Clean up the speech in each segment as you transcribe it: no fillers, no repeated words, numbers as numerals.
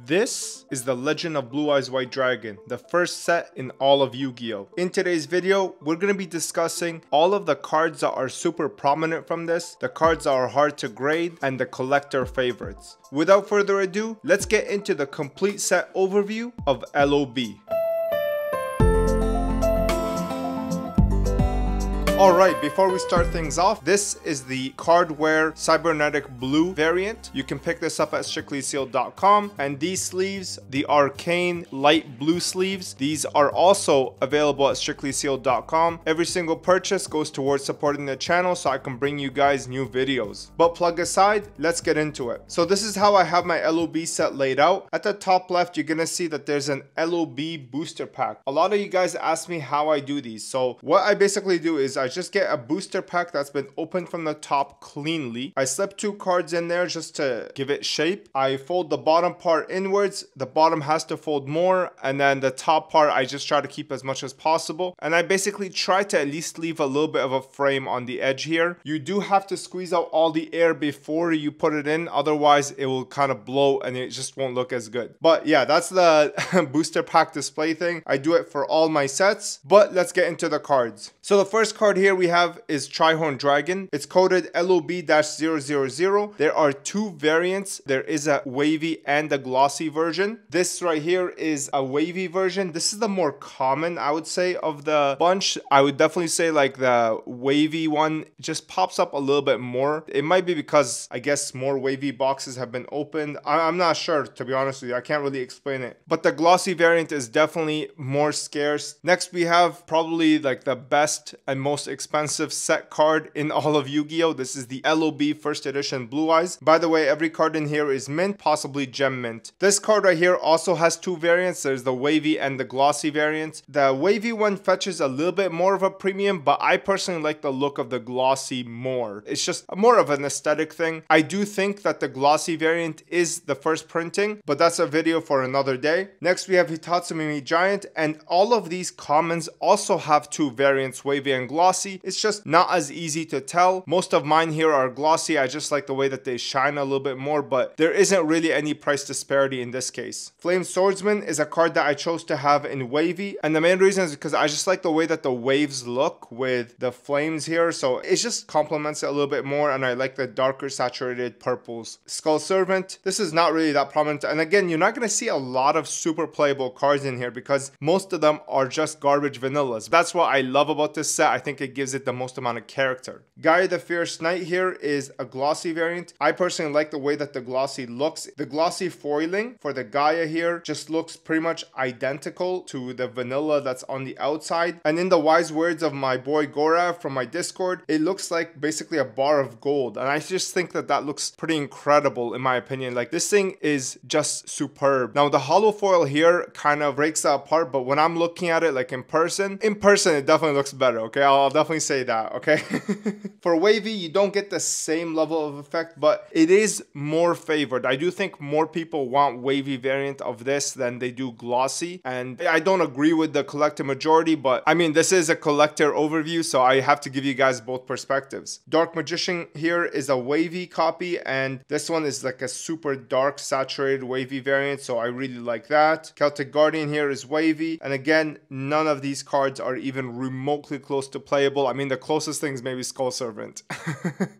This is the Legend of Blue Eyes White Dragon, the first set in all of Yu-Gi-Oh! In today's video, we're going to be discussing all of the cards that are super prominent from this, the cards that are hard to grade, and the collector favorites. Without further ado, let's get into the complete set overview of LOB. Alright, before we start things off, this is the Cardware Cybernetic Blue variant. You can pick this up at strictlysealedinc, and these sleeves, the Arcane Light Blue sleeves, these are also available at strictlysealedinc. Every single purchase goes towards supporting the channel so I can bring you guys new videos. But plug aside, let's get into it. So this is how I have my LOB set laid out. At the top left, you're gonna see that there's an LOB booster pack. A lot of you guys ask me how I do these. So what I basically do is I just get a booster pack that's been opened from the top cleanly. I slip 2 cards in there just to give it shape. I fold the bottom part inwards. The bottom has to fold more, and then the top part I just try to keep as much as possible. And I basically try to at least leave a little bit of a frame on the edge here. You do have to squeeze out all the air before you put it in, otherwise it will kind of blow and it just won't look as good. But yeah, that's the booster pack display thing. I do it for all my sets, but let's get into the cards. So the first card here we have is Trihorn Dragon. It's coded LOB-000. There are 2 variants. There is a wavy and a glossy version. This right here is a wavy version. This is the more common, I would say, of the bunch. I would definitely say like the wavy one just pops up a little bit more. It might be because I guess more wavy boxes have been opened. I'm not sure, to be honest with you. I can't really explain it. But the glossy variant is definitely more scarce. Next we have probably like the best and most expensive set card in all of Yu-Gi-Oh! This is the LOB first edition Blue Eyes. By the way, every card in here is mint, possibly gem mint. This card right here also has 2 variants. There's the wavy and the glossy variant. The wavy one fetches a little bit more of a premium, but I personally like the look of the glossy more. It's just more of an aesthetic thing. I do think that the glossy variant is the first printing, but that's a video for another day. Next we have Hitatsumimi Giant, and all of these commons also have 2 variants, wavy and glossy. It's just not as easy to tell. Most of mine here are glossy. I just like the way that they shine a little bit more, but there isn't really any price disparity in this case. Flame Swordsman is a card that I chose to have in wavy, and the main reason is because I just like the way that the waves look with the flames here, so it just complements it a little bit more, and I like the darker saturated purples. Skull Servant, this is not really that prominent, and again, you're not going to see a lot of super playable cards in here because most of them are just garbage vanillas. That's what I love about this set. I think it gives it the most amount of character. Gaia the Fierce Knight here is a glossy variant. I personally like the way that the glossy looks. The glossy foiling for the Gaia here just looks pretty much identical to the vanilla that's on the outside. And in the wise words of my boy Gorav from my Discord, it looks like basically a bar of gold. And I just think that that looks pretty incredible in my opinion. Like, this thing is just superb. Now the hollow foil here kind of breaks that apart, but when I'm looking at it like in person it definitely looks better. Okay, I'll definitely say that. Okay. For wavy, you don't get the same level of effect, but it is more favored. I do think more people want wavy variant of this than they do glossy, and I don't agree with the collector majority, but I mean, this is a collector overview, so I have to give you guys both perspectives. Dark Magician here is a wavy copy, and this one is like a super dark saturated wavy variant, so I really like that. Celtic Guardian here is wavy, and again, none of these cards are even remotely close to playable. I mean, the closest thing is maybe Skull Servant.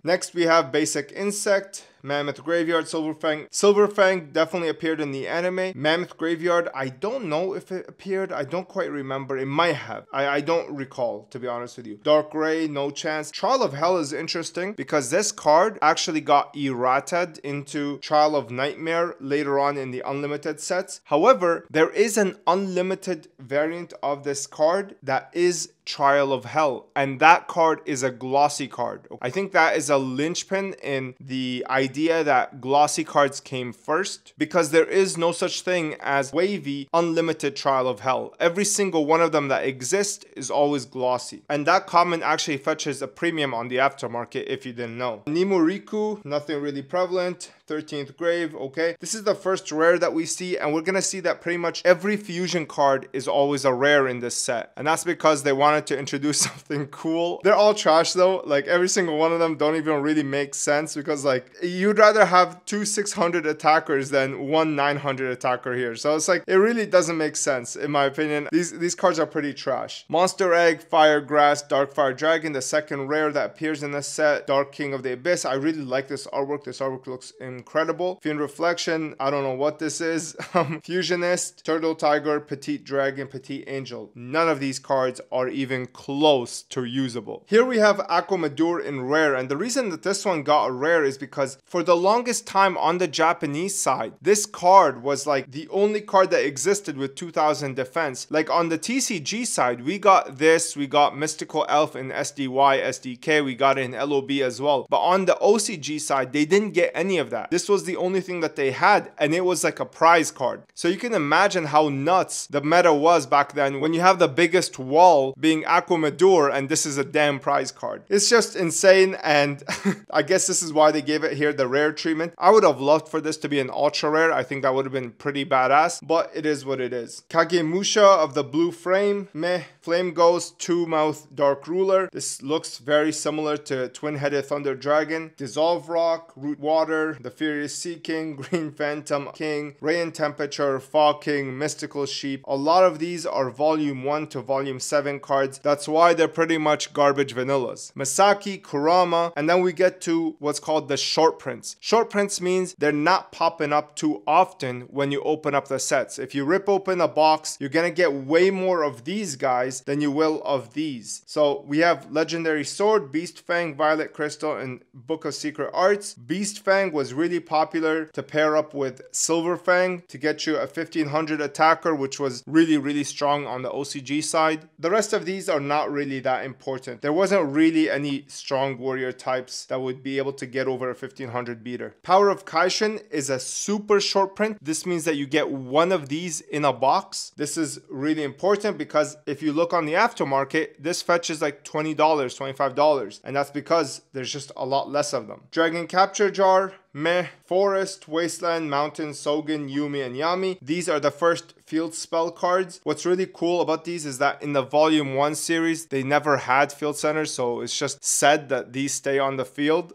Next we have Basic Insect, Mammoth Graveyard, Silverfang. Silverfang definitely appeared in the anime. Mammoth Graveyard, I don't know if it appeared. I don't quite remember. It might have. I don't recall, to be honest with you. Dark Ray, no chance. Trial of Hell is interesting because this card actually got errated into Trial of Nightmare later on in the unlimited sets. However, there is an unlimited variant of this card that is Trial of Hell, and that card is a glossy card. I think that is a linchpin in the idea that glossy cards came first, because there is no such thing as wavy unlimited Trial of Hell. Every single one of them that exists is always glossy, and that common actually fetches a premium on the aftermarket if you didn't know. Nimuriku, nothing really prevalent. 13th Grave, okay. This is the first rare that we see, and we're gonna see that pretty much every fusion card is always a rare in this set. And that's because they wanted to introduce something cool. They're all trash though. Like every single one of them don't even really make sense, because like you'd rather have 2 600 attackers than 1 900 attacker here. So it's like, it really doesn't make sense in my opinion. These cards are pretty trash. Monster Egg, Fire Grass, Dark Fire Dragon, the second rare that appears in this set. Dark King of the Abyss. I really like this artwork. This artwork looks incredible. Fiend Reflection. I don't know what this is. Fusionist, Turtle Tiger, Petite Dragon, Petite Angel. None of these cards are even close to usable. Here we have Aquamadur in rare, and the reason that this one got a rare is because for the longest time on the Japanese side, this card was like the only card that existed with 2000 defense. Like on the TCG side, we got this, we got Mystical Elf in SDY, SDK, we got it in LOB as well. But on the OCG side, they didn't get any of that. This was the only thing that they had, and it was like a prize card. So you can imagine how nuts the meta was back then when you have the biggest wall being Aquamadur and this is a damn prize card. It's just insane, and I guess this is why they gave it here the rare treatment. I would have loved for this to be an ultra rare. I think that would have been pretty badass, but it is what it is. Kagemusha of the blue frame, meh. Flame Ghost, Two Mouth Dark Ruler. This looks very similar to Twin-Headed Thunder Dragon. Dissolve Rock, Root Water, the Furious Sea King, Green Phantom King, Ray and Temperature, Fog King, Mystical Sheep. A lot of these are volume 1 to volume 7 cards. That's why they're pretty much garbage vanillas. Masaki, Kurama, and then we get to what's called the short prints. Short prints means they're not popping up too often when you open up the sets. If you rip open a box, you're gonna get way more of these guys than you will of these. So we have Legendary Sword, Beast Fang, Violet Crystal, and Book of Secret Arts. Beast Fang was really popular to pair up with Silver Fang to get you a 1500 attacker, which was really strong on the OCG side. The rest of these are not really that important. There wasn't really any strong warrior types that would be able to get over a 1500 beater. Power of Kaishin is a super short print. This means that you get one of these in a box. This is really important because if you look on the aftermarket, this fetches like $20, $25, and that's because there's just a lot less of them. Dragon Capture Jar, meh. Forest, Wasteland, Mountain, Sogen, Yumi, and Yami. These are the first field spell cards. What's really cool about these is that in the volume 1 series, they never had field centers, so it's just said that these stay on the field.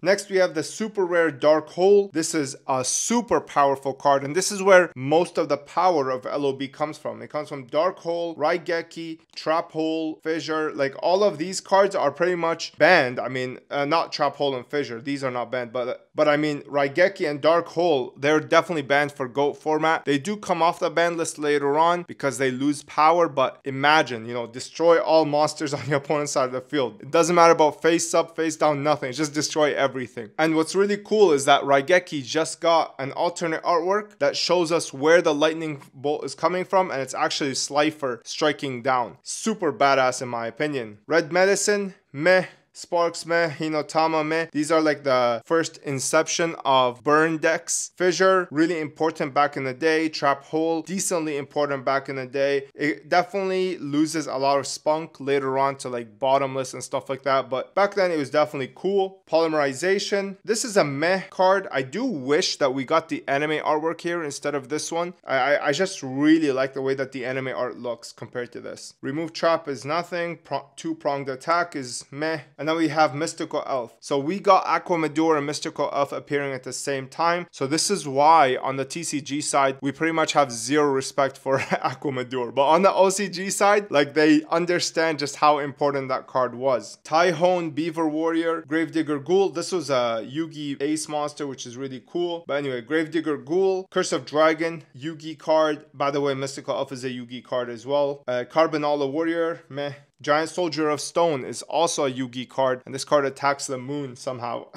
Next, we have the super rare Dark Hole. This is a super powerful card, and this is where most of the power of LOB comes from. It comes from Dark Hole, Raigeki, Trap Hole, Fissure. Like all of these cards are pretty much banned. I mean, not Trap Hole and Fissure. These are not banned, but I mean, Raigeki and Dark Hole, they're definitely banned for GOAT format. They do come off the ban list later on because they lose power, but imagine, you know, destroy all monsters on your opponent's side of the field. It doesn't matter about face up, face down, nothing. Just destroy everything. And what's really cool is that Raigeki just got an alternate artwork that shows us where the lightning bolt is coming from, and it's actually Slifer striking down. Super badass in my opinion. Red Medicine, meh. Sparks meh, Hinotama meh. These are like the first inception of burn decks. Fissure, really important back in the day. Trap Hole, decently important back in the day. It definitely loses a lot of spunk later on to like bottomless and stuff like that, but back then it was definitely cool. Polymerization, this is a meh card. I do wish that we got the anime artwork here instead of this one. I just really like the way that the anime art looks compared to this. Remove Trap is nothing. Two-pronged attack is meh. And then we have Mystical Elf. So we got Aquamadur and Mystical Elf appearing at the same time. So this is why on the TCG side, we pretty much have zero respect for Aquamadur. But on the OCG side, like they understand just how important that card was. Tyhone, Beaver Warrior, Gravedigger Ghoul. This was a Yugi Ace monster, which is really cool. But anyway, Gravedigger Ghoul, Curse of Dragon, Yugi card. By the way, Mystical Elf is a Yugi card as well. Carbonala Warrior, meh. Giant Soldier of Stone is also a Yugi card, and this card attacks the moon somehow.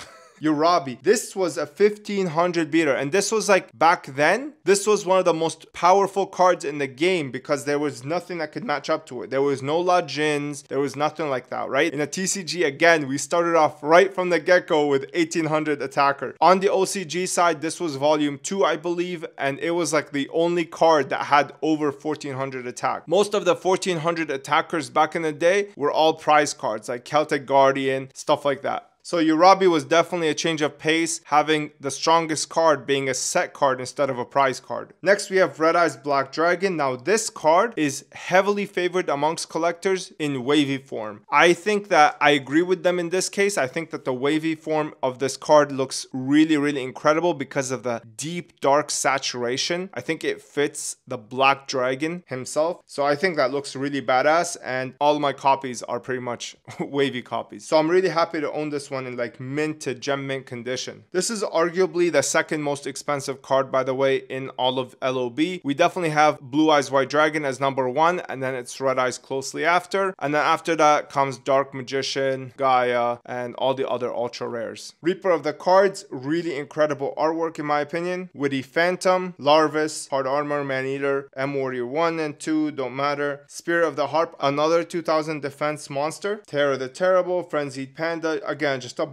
Urabi. This was a 1500 beater, and this was like back then, this was one of the most powerful cards in the game because there was nothing that could match up to it. There was no Lajins, there was nothing like that, right? In a TCG, again, we started off right from the get-go with 1800 attacker. On the OCG side, this was volume 2, I believe, and it was like the only card that had over 1400 attack. Most of the 1400 attackers back in the day were all prize cards like Celtic Guardian, stuff like that. So Urabi was definitely a change of pace, having the strongest card being a set card instead of a prize card. Next we have Red Eyes Black Dragon. Now this card is heavily favored amongst collectors in wavy form. I think that I agree with them in this case. I think that the wavy form of this card looks really incredible because of the deep dark saturation. I think it fits the Black Dragon himself. So I think that looks really badass, and all my copies are pretty much wavy copies. So I'm really happy to own this one in like mint to gem mint condition. This is arguably the second most expensive card, by the way, in all of LOB. We definitely have Blue Eyes White Dragon as number 1, and then it's Red Eyes closely after. And then after that comes Dark Magician, Gaia, and all the other ultra rares. Reaper of the Cards, really incredible artwork in my opinion. Witty Phantom, Larvis, Hard Armor, Maneater, M Warrior 1 and 2, don't matter. Spirit of the Harp, another 2000 defense monster. Terror the Terrible, Frenzied Panda, again just a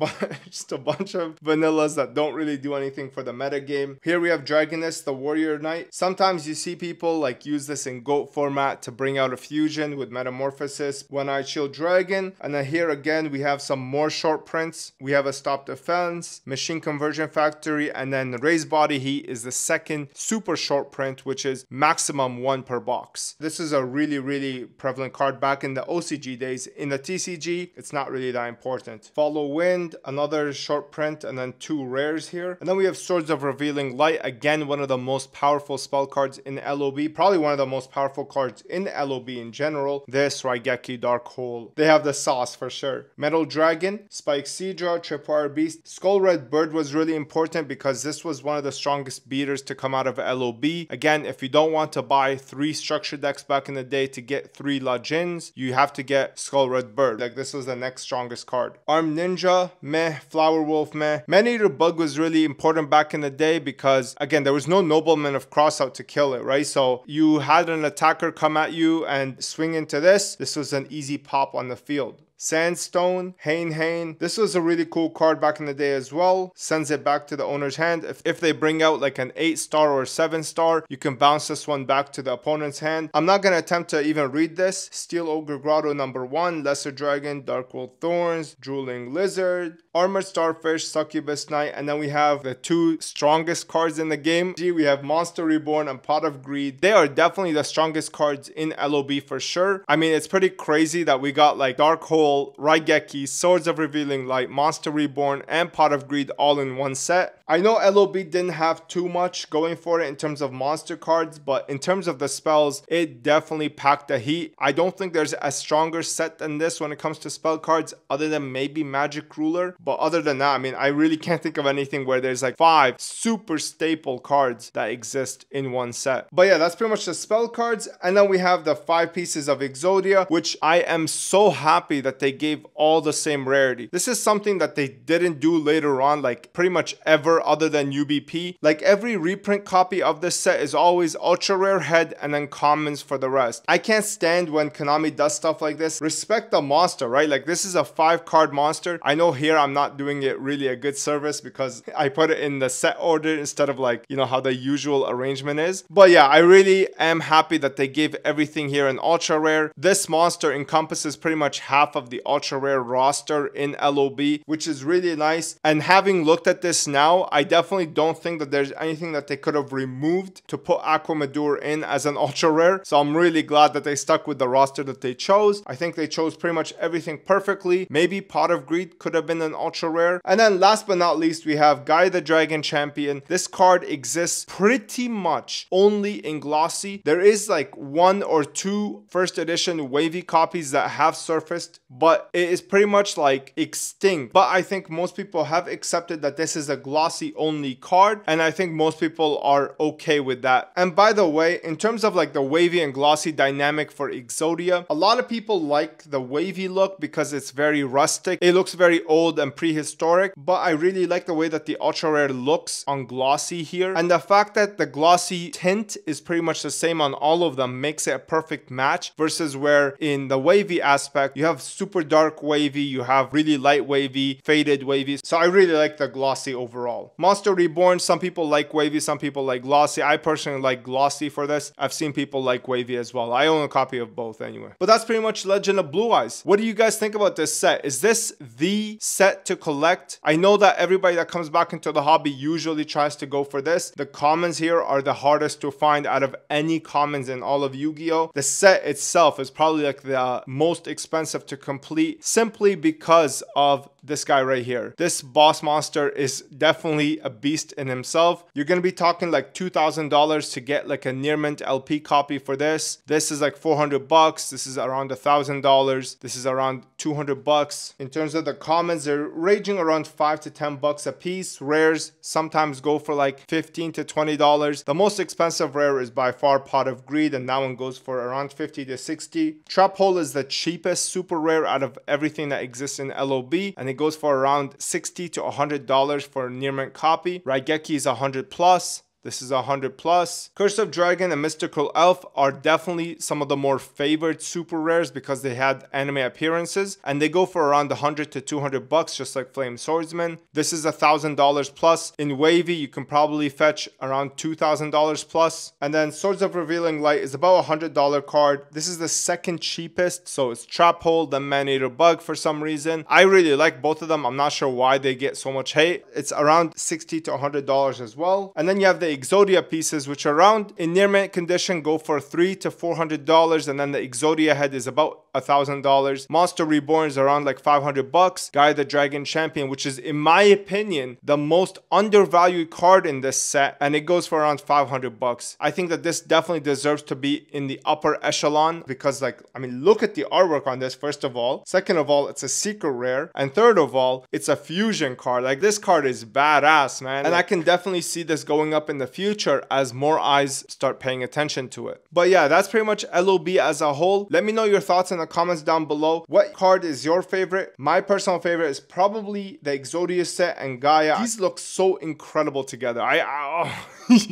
bunch of vanillas that don't really do anything for the meta game. Here we have Dragoness, the Warrior Knight. Sometimes you see people like use this in GOAT format to bring out a fusion with Metamorphosis, One-Eyed Shield Dragon. And then here again we have some more short prints. We have a Stop Defense, Machine Conversion Factory, and then Raised Body Heat is the second super short print, which is maximum 1 per box. This is a really prevalent card back in the OCG days. In the TCG, it's not really that important. Follow Wind, another short print, and then 2 rares here. And then we have Swords of Revealing Light, again one of the most powerful spell cards in LOB, probably one of the most powerful cards in LOB in general. This, Raigeki, Dark Hole, they have the sauce for sure. Metal Dragon, Spike Seadra, Tripwire Beast. Skull Red Bird was really important because this was one of the strongest beaters to come out of LOB. Again, if you don't want to buy 3 structure decks back in the day to get 3 Lajins, you have to get Skull Red Bird. Like, this was the next strongest card. Armed Ninja, meh. Flower Wolf, meh. Maneater Bug was really important back in the day because, again, there was no Nobleman of Crossout to kill it, right? So you had an attacker come at you and swing into this. This was an easy pop on the field. Sandstone, Hain. This was a really cool card back in the day as well. Sends it back to the owner's hand. If they bring out like an 8-star or 7-star, you can bounce this one back to the opponent's hand. I'm not going to attempt to even read this. Steel Ogre Grotto number 1, Lesser Dragon, Darkwold Thorns, Drooling Lizard, Armored Starfish, Succubus Knight, and then we have the 2 strongest cards in the game. We have Monster Reborn and Pot of Greed. They are definitely the strongest cards in LOB for sure. I mean, it's pretty crazy that we got like Dark Hole, Raigeki, Swords of Revealing Light, Monster Reborn, and Pot of Greed all in one set. I know LOB didn't have too much going for it in terms of monster cards, but in terms of the spells, it definitely packed the heat. I don't think there's a stronger set than this when it comes to spell cards, other than maybe Magic Ruler. But other than that, I mean, I really can't think of anything where there's like 5 super staple cards that exist in one set. But yeah, that's pretty much the spell cards. And then we have the 5 pieces of Exodia, which I am so happy that they gave all the same rarity. This is something that they didn't do later on, like pretty much ever other than UBP. Like every reprint copy of this set is always ultra rare head and then commons for the rest. I can't stand when Konami does stuff like this. Respect the monster, right? Like this is a 5-card monster. I know here I'm not doing it really a good service because I put it in the set order instead of like, you know, how the usual arrangement is. But yeah, I really am happy that they gave everything here an ultra rare. This monster encompasses pretty much half of the ultra rare roster in LOB, which is really nice. And having looked at this now, I definitely don't think that there's anything that they could have removed to put Aquamadur in as an ultra rare. So I'm really glad that they stuck with the roster that they chose. I think they chose pretty much everything perfectly. Maybe Pot of Greed could have been an ultra rare. And then last but not least, we have Guy the Dragon Champion. This card exists pretty much only in glossy. There is like 1 or 2 first edition wavy copies that have surfaced, but it is pretty much like extinct. But I think most people have accepted that this is a glossy only card, and I think most people are okay with that. And by the way, in terms of like the wavy and glossy dynamic for Exodia, a lot of people like the wavy look because it's very rustic. It looks very old and prehistoric, but I really like the way that the ultra rare looks on glossy here, and the fact that the glossy tint is pretty much the same on all of them makes it a perfect match, versus where in the wavy aspect you have super dark wavy, you have really light wavy, faded wavy. So I really like the glossy overall. Monster Reborn, some people like wavy, some people like glossy. I personally like glossy for this. I've seen people like wavy as well. I own a copy of both anyway. But that's pretty much Legend of Blue Eyes. What do you guys think about this set? Is this the set set to collect. I know that everybody that comes back into the hobby usually tries to go for this. The commons here are the hardest to find out of any commons in all of Yu-Gi-Oh! The set itself is probably like the most expensive to complete simply because of this guy right here. This boss monster is definitely a beast in himself. You're gonna be talking like $2,000 to get like a near mint LP copy for this. This is like 400 bucks. This is around $1,000. This is around 200 bucks. In terms of the commons, they're ranging around 5 to 10 bucks a piece. Rares sometimes go for like $15 to $20. The most expensive rare is by far Pot of Greed, and that one goes for around 50 to 60. Trap Hole is the cheapest super rare out of everything that exists in LOB, and it goes for around $60 to $100 for a near mint copy. Raigeki is 100 plus. This is 100 plus. Curse of Dragon and Mystical Elf are definitely some of the more favored super rares because they had anime appearances, and they go for around 100 to 200 bucks, just like Flame Swordsman. This is $1,000 plus. In Wavy, you can probably fetch around $2,000 plus. And then Swords of Revealing Light is about $100 card. This is the second cheapest, so it's Trap Hole, then Man-Eater Bug for some reason. I really like both of them. I'm not sure why they get so much hate. It's around $60 to $100 as well. And then you have the Exodia pieces, which around in near mint condition go for $300 to $400, and then the Exodia head is about $1,000. Monster Reborn is around like 500 bucks. Guy the Dragon Champion, which is in my opinion the most undervalued card in this set, and it goes for around 500 bucks. I think that this definitely deserves to be in the upper echelon because, like, I mean, look at the artwork on this, first of all. Second of all, it's a secret rare, and third of all, it's a fusion card. Like, this card is badass, man, and I can definitely see this going up in the future as more eyes start paying attention to it. But yeah, that's pretty much LOB as a whole. Let me know your thoughts in the comments down below. What card is your favorite? My personal favorite is probably the Exodia set and Gaia. These look so incredible together.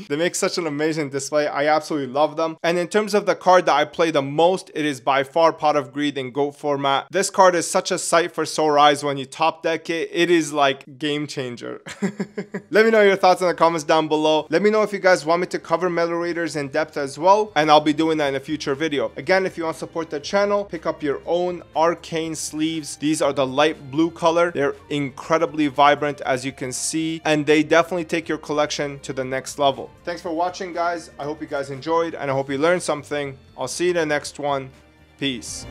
They make such an amazing display. I absolutely love them. And in terms of the card that I play the most, it is by far Pot of Greed in GOAT format. This card is such a sight for sore eyes when you top deck it. It is like game changer. Let me know your thoughts in the comments down below. Let me know if you guys want me to cover Metal Raiders in depth as well, and I'll be doing that in a future video. Again, if you want to support the channel, pick up your own Arcane sleeves. These are the light blue color. They're incredibly vibrant, as you can see, and they definitely take your collection to the next level. Thanks for watching, guys. I hope you guys enjoyed, and I hope you learned something. I'll see you in the next one. Peace.